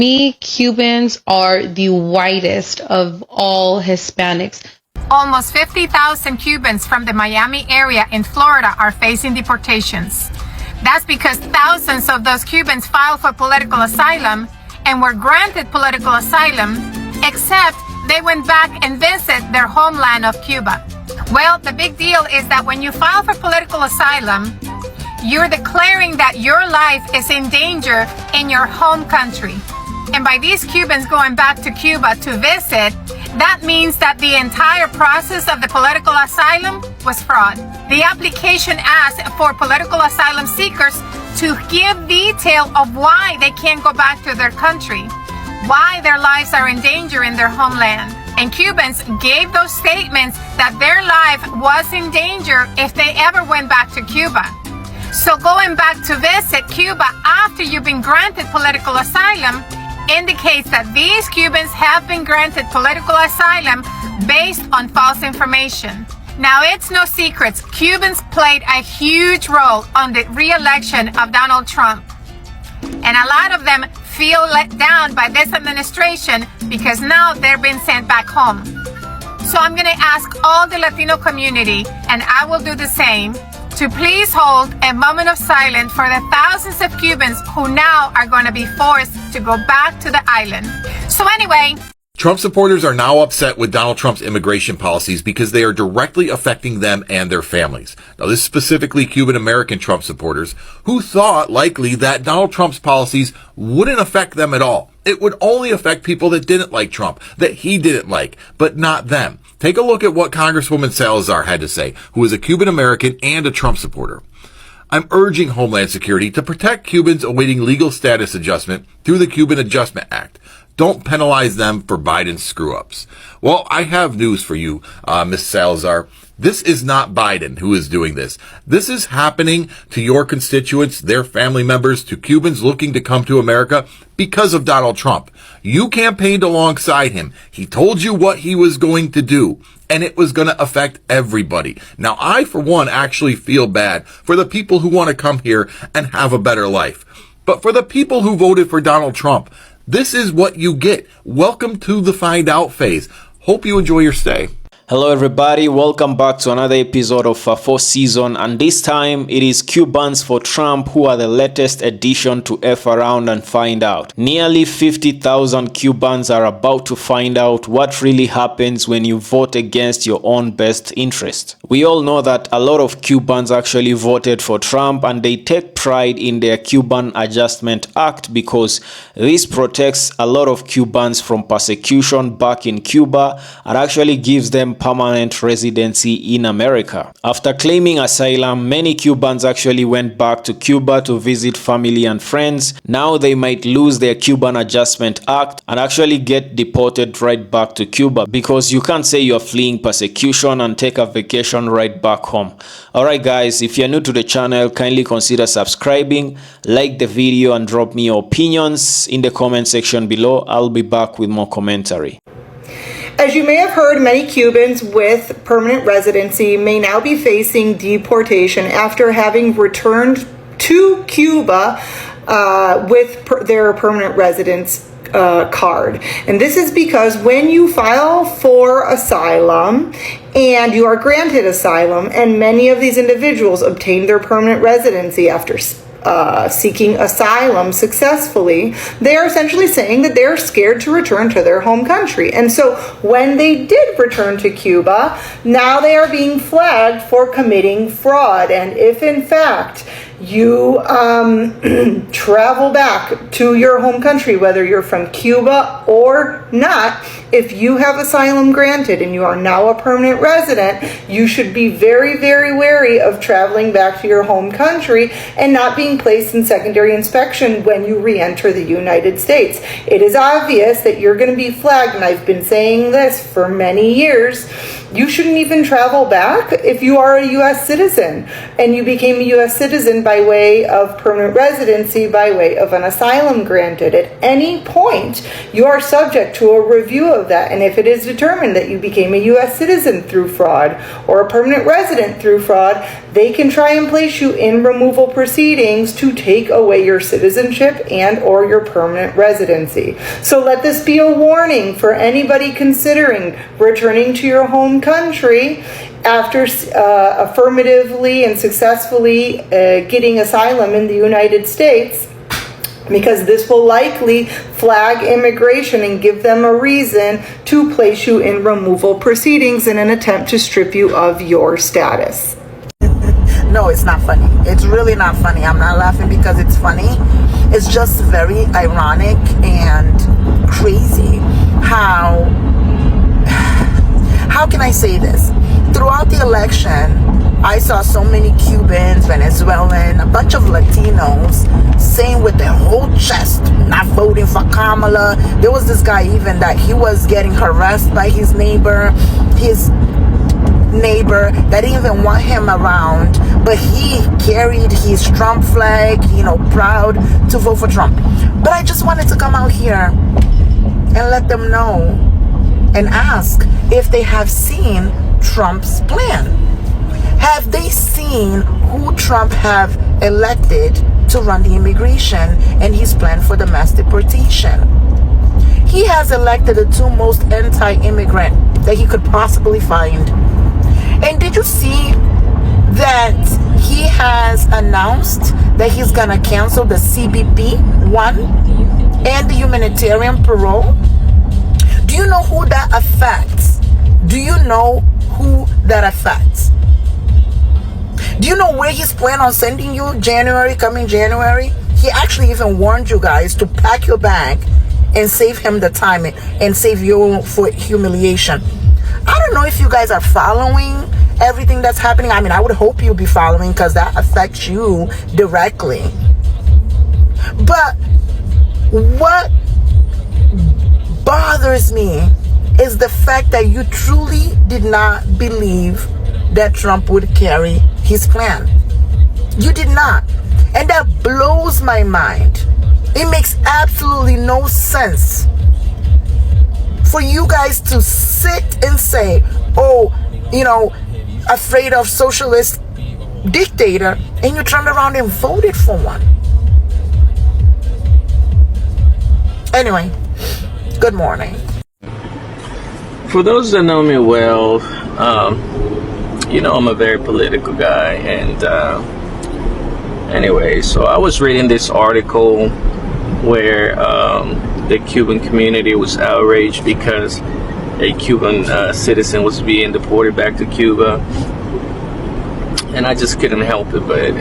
Me, Cubans are the whitest of all Hispanics. Almost 50,000 Cubans from the Miami area in Florida are facing deportations. That's because thousands of those Cubans filed for political asylum and were granted political asylum, except they went back and visited their homeland of Cuba. Well, the big deal is that when you file for political asylum, you're declaring that your life is in danger in your home country. And by these Cubans going back to Cuba to visit, that means that the entire process of the political asylum was fraud. The application asked for political asylum seekers to give detail of why they can't go back to their country, why their lives are in danger in their homeland. And Cubans gave those statements that their life was in danger if they ever went back to Cuba. So going back to visit Cuba after you've been granted political asylum indicates that these Cubans have been granted political asylum based on false information. Now, it's no secret, Cubans played a huge role on the re-election of Donald Trump. And a lot of them feel let down by this administration because now they're being sent back home. So I'm going to ask all the Latino community, and I will do the same, to please hold a moment of silence for the thousands of Cubans who now are going to be forced to go back to the island. So anyway, Trump supporters are now upset with Donald Trump's immigration policies because they are directly affecting them and their families. Now, this is specifically Cuban American Trump supporters who thought likely that Donald Trump's policies wouldn't affect them at all. It would only affect people that didn't like Trump, that he didn't like, but not them. Take a look at what Congresswoman Salazar had to say, who is a Cuban American and a Trump supporter. I'm urging Homeland Security to protect Cubans awaiting legal status adjustment through the Cuban Adjustment Act. Don't penalize them for Biden's screw-ups. Well, I have news for you, Ms. Salazar. This is not Biden who is doing this. This is happening to your constituents, their family members, to Cubans looking to come to America because of Donald Trump. You campaigned alongside him. He told you what he was going to do, and it was going to affect everybody. Now, I, for one, actually feel bad for the people who want to come here and have a better life. But for the people who voted for Donald Trump, this is what you get. Welcome to the find out phase. Hope you enjoy your stay. Hello everybody, welcome back to another episode of FAFO season, and this time it is Cubans for Trump who are the latest addition to F around and find out. Nearly 50,000 Cubans are about to find out what really happens when you vote against your own best interest. We all know that a lot of Cubans actually voted for Trump, and they take pride in their Cuban Adjustment Act because this protects a lot of Cubans from persecution back in Cuba and actually gives them permanent residency in America. After claiming asylum, many Cubans actually went back to Cuba to visit family and friends. Now they might lose their Cuban Adjustment Act and actually get deported right back to Cuba, because you can't say you're fleeing persecution and take a vacation right back home. Alright guys, if you're new to the channel, kindly consider subscribing, like the video, and drop me your opinions in the comment section below. I'll be back with more commentary. As you may have heard, many Cubans with permanent residency may now be facing deportation after having returned to Cuba with their permanent residence card. And this is because when you file for asylum and you are granted asylum, and many of these individuals obtain their permanent residency after seeking asylum successfully, they are essentially saying that they're scared to return to their home country. And so when they did return to Cuba, now they are being flagged for committing fraud. And if in fact you travel back to your home country, whether you're from Cuba or not, if you have asylum granted and you are now a permanent resident, you should be very, very wary of traveling back to your home country and not being placed in secondary inspection when you re-enter the United States. It is obvious that you're going to be flagged, and I've been saying this for many years, you shouldn't even travel back if you are a U.S. citizen and you became a U.S. citizen by way of permanent residency, by way of an asylum granted. At any point, you are subject to a review of that. And if it is determined that you became a U.S. citizen through fraud or a permanent resident through fraud, they can try and place you in removal proceedings to take away your citizenship and or your permanent residency. So let this be a warning for anybody considering returning to your home country after affirmatively and successfully getting asylum in the United States, because this will likely flag immigration and give them a reason to place you in removal proceedings in an attempt to strip you of your status. No, it's not funny. It's really not funny. I'm not laughing because it's funny. It's just very ironic and crazy how can I say this? Throughout the election, I saw so many Cubans, Venezuelan, a bunch of Latinos saying with their whole chest, not voting for Kamala. There was this guy even that he was getting harassed by his neighbor that didn't even want him around, but he carried his Trump flag, proud to vote for Trump. But I just wanted to come out here and let them know and ask if they have seen Trump's plan. Have they seen who Trump have elected to run the immigration and his plan for the mass deportation? He has elected the two most anti-immigrant that he could possibly find. And did you see that he has announced that he's gonna cancel the CBP 1 and the humanitarian parole? Do you know who that affects? Do you know who that affects? Do you know where he's planning on sending you coming January? He actually even warned you guys to pack your bag and save him the time and save you for humiliation. I don't know if you guys are following everything that's happening. I mean, I would hope you'll be following because that affects you directly. But what bothers me is the fact that you truly did not believe that Trump would carry his plan. You did not. And that blows my mind. It makes absolutely no sense for you guys to sit and say, afraid of socialist dictator, and you turned around and voted for one. Anyway, good morning. For those that know me well, I'm a very political guy, and anyway, so I was reading this article where the Cuban community was outraged because a Cuban citizen was being deported back to Cuba, and I just couldn't help it but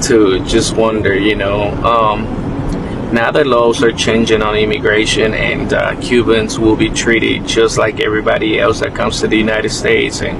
to just wonder, now that laws are changing on immigration and Cubans will be treated just like everybody else that comes to the United States, and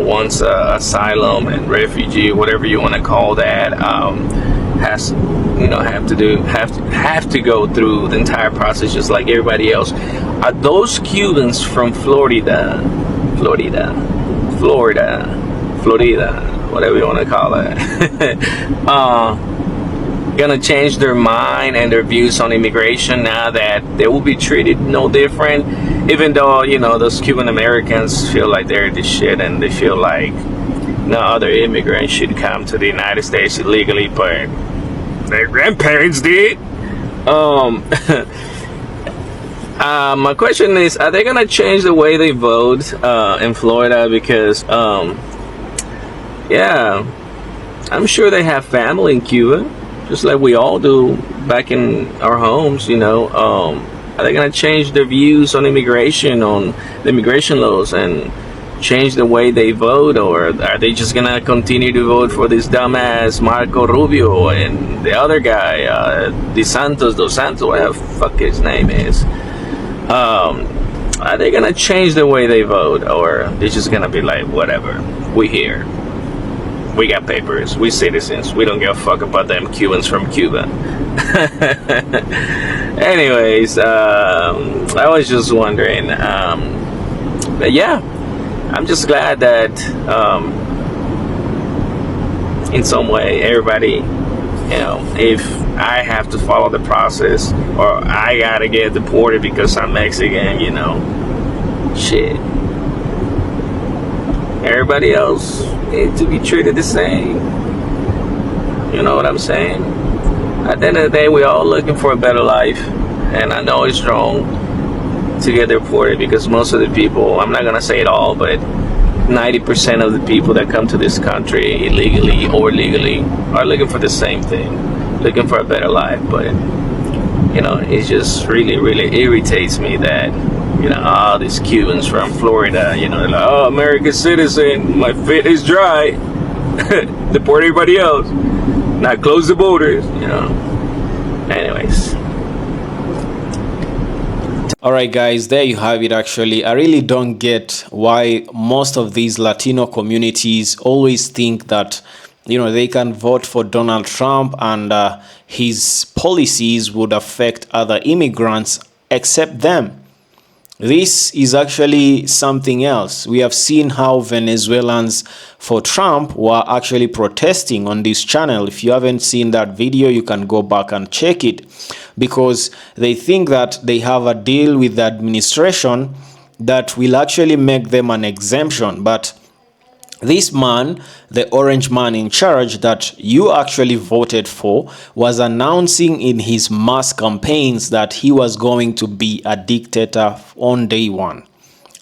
wants asylum and refugee, whatever you want to call that, have to go through the entire process just like everybody else. Are those Cubans from Florida, whatever you want to call it, gonna change their mind and their views on immigration now that they will be treated no different, even though those Cuban Americans feel like they're the shit and they feel like no other immigrants should come to the United States illegally, but their grandparents did. My question is, are they gonna change the way they vote in Florida? Because I'm sure they have family in Cuba, just like we all do back in our homes, Are they going to change their views on immigration, on the immigration laws, and change the way they vote? Or are they just going to continue to vote for this dumbass Marco Rubio and the other guy, Dos Santos, whatever the fuck his name is? Are they going to change the way they vote? Or they're just going to be like, whatever, we here. We got papers. We citizens. We don't give a fuck about them Cubans from Cuba. Anyways, I was just wondering, But yeah, I'm just glad that in some way everybody, if I have to follow the process or I gotta get deported because I'm Mexican, shit. Everybody else needs to be treated the same. You know what I'm saying? At the end of the day, we're all looking for a better life. And I know it's wrong to get deported because most of the people, I'm not going to say it all, but 90% of the people that come to this country illegally or legally are looking for the same thing, looking for a better life. But, it just really, really irritates me that, all these Cubans from Florida, they're like, oh, American citizen, my fit is dry. Deport everybody else. Not close the borders, Anyways. Alright guys, there you have it actually. I really don't get why most of these Latino communities always think that, they can vote for Donald Trump and his policies would affect other immigrants except them. This is actually something else. We have seen how Venezuelans for Trump were actually protesting on this channel. If you haven't seen that video, you can go back and check it, because they think that they have a deal with the administration that will actually make them an exemption. But this man, the orange man in charge that you actually voted for, was announcing in his mass campaigns that he was going to be a dictator on day one.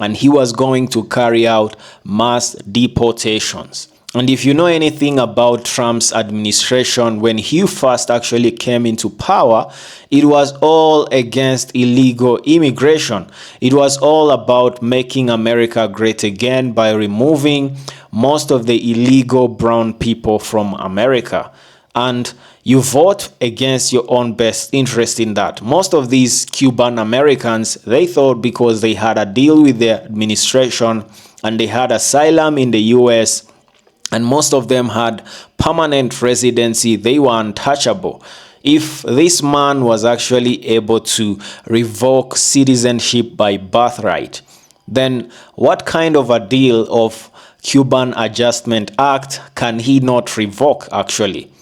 And he was going to carry out mass deportations. And if you know anything about Trump's administration, when he first actually came into power, it was all against illegal immigration. It was all about making America great again by removing most of the illegal brown people from America. And you vote against your own best interest in that. Most of these Cuban Americans, they thought because they had a deal with the administration and they had asylum in the US, and most of them had permanent residency, they were untouchable. If this man was actually able to revoke citizenship by birthright, then what kind of a deal of Cuban Adjustment Act can he not revoke actually?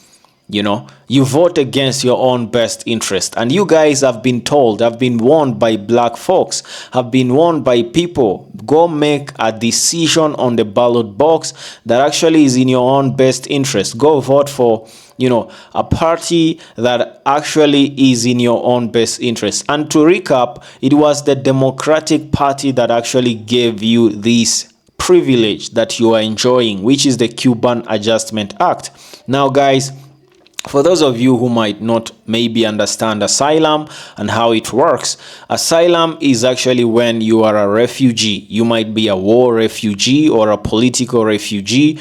You vote against your own best interest. And you guys have been told, have been warned by black folks, have been warned by people, go make a decision on the ballot box that actually is in your own best interest. Go vote for, a party that actually is in your own best interest. And to recap, it was the Democratic Party that actually gave you this privilege that you are enjoying, which is the Cuban Adjustment Act. Now, guys, for those of you who might not maybe understand asylum and how it works, asylum is actually when you are a refugee. You might be a war refugee or a political refugee,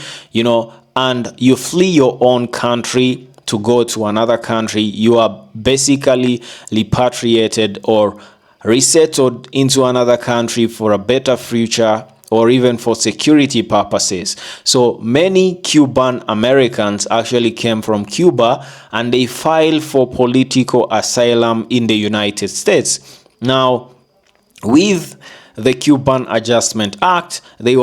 and you flee your own country to go to another country. You are basically repatriated or resettled into another country for a better future, or even for security purposes. So many Cuban Americans actually came from Cuba and they filed for political asylum in the United States. Now, with the Cuban Adjustment Act, they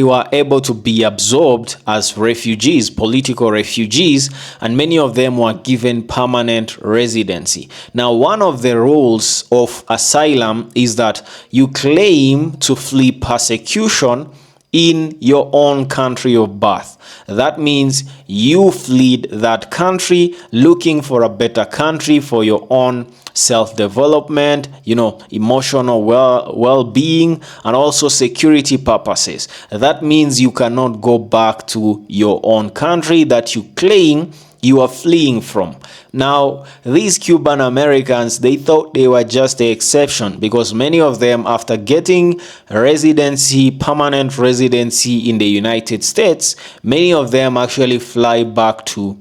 were able to be absorbed as refugees, political refugees, and many of them were given permanent residency. Now, one of the rules of asylum is that you claim to flee persecution in your own country of birth. That means you fled that country looking for a better country for your own self-development, emotional well-being, and also security purposes. That means you cannot go back to your own country that you claim you are fleeing from. Now, these Cuban Americans, they thought they were just the exception, because many of them, after getting residency, permanent residency in the United States, many of them actually fly back to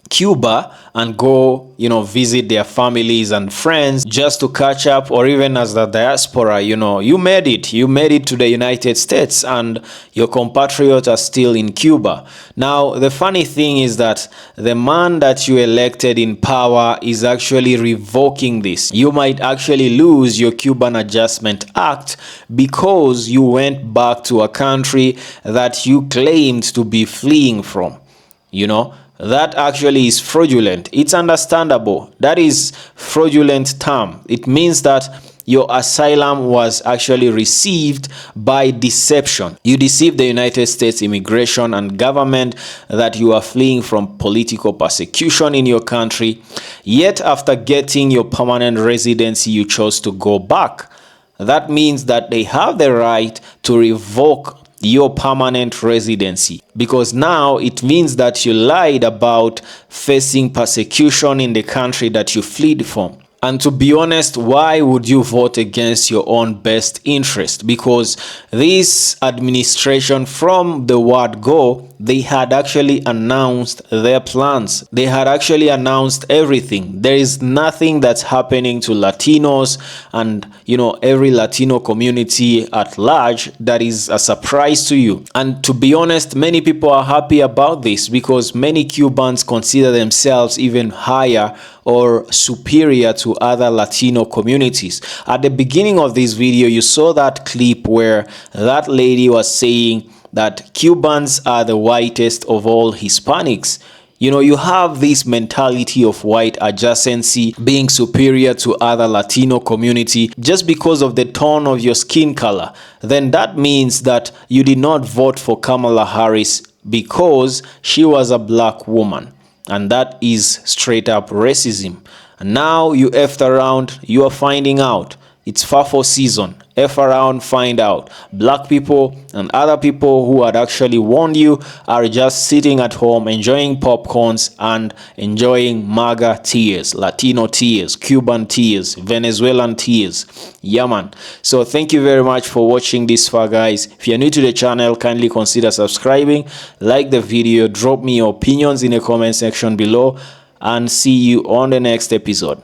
Cuba and go, visit their families and friends just to catch up, or even as the diaspora, you made it to the United States and your compatriots are still in Cuba. Now, the funny thing is that the man that you elected in power is actually revoking this. You might actually lose your Cuban Adjustment Act because you went back to a country that you claimed to be fleeing from. That actually is fraudulent. It's understandable. That is fraudulent term. It means that your asylum was actually received by deception. You deceived the United States immigration and government that you are fleeing from political persecution in your country. Yet after getting your permanent residency, you chose to go back. That means that they have the right to revoke your permanent residency, because now it means that you lied about facing persecution in the country that you fled from. And to be honest, why would you vote against your own best interest? Because this administration, from the word go, they had actually announced their plans. They had actually announced everything. There is nothing that's happening to Latinos and, every Latino community at large that is a surprise to you. And to be honest, many people are happy about this because many Cubans consider themselves even higher or superior to other Latino communities. At the beginning of this video, you saw that clip where that lady was saying that Cubans are the whitest of all Hispanics. You have this mentality of white adjacency, being superior to other Latino community just because of the tone of your skin color. Then that means that you did not vote for Kamala Harris because she was a black woman. And that is straight up racism. And now you effed around, you are finding out. It's FAFO season. F around, find out. Black people and other people who had actually warned you are just sitting at home enjoying popcorns and enjoying MAGA tears, Latino tears, Cuban tears, Venezuelan tears. Yeah, man. So thank you very much for watching this far, guys. If you're new to the channel, kindly consider subscribing, like the video, drop me your opinions in the comment section below, and see you on the next episode.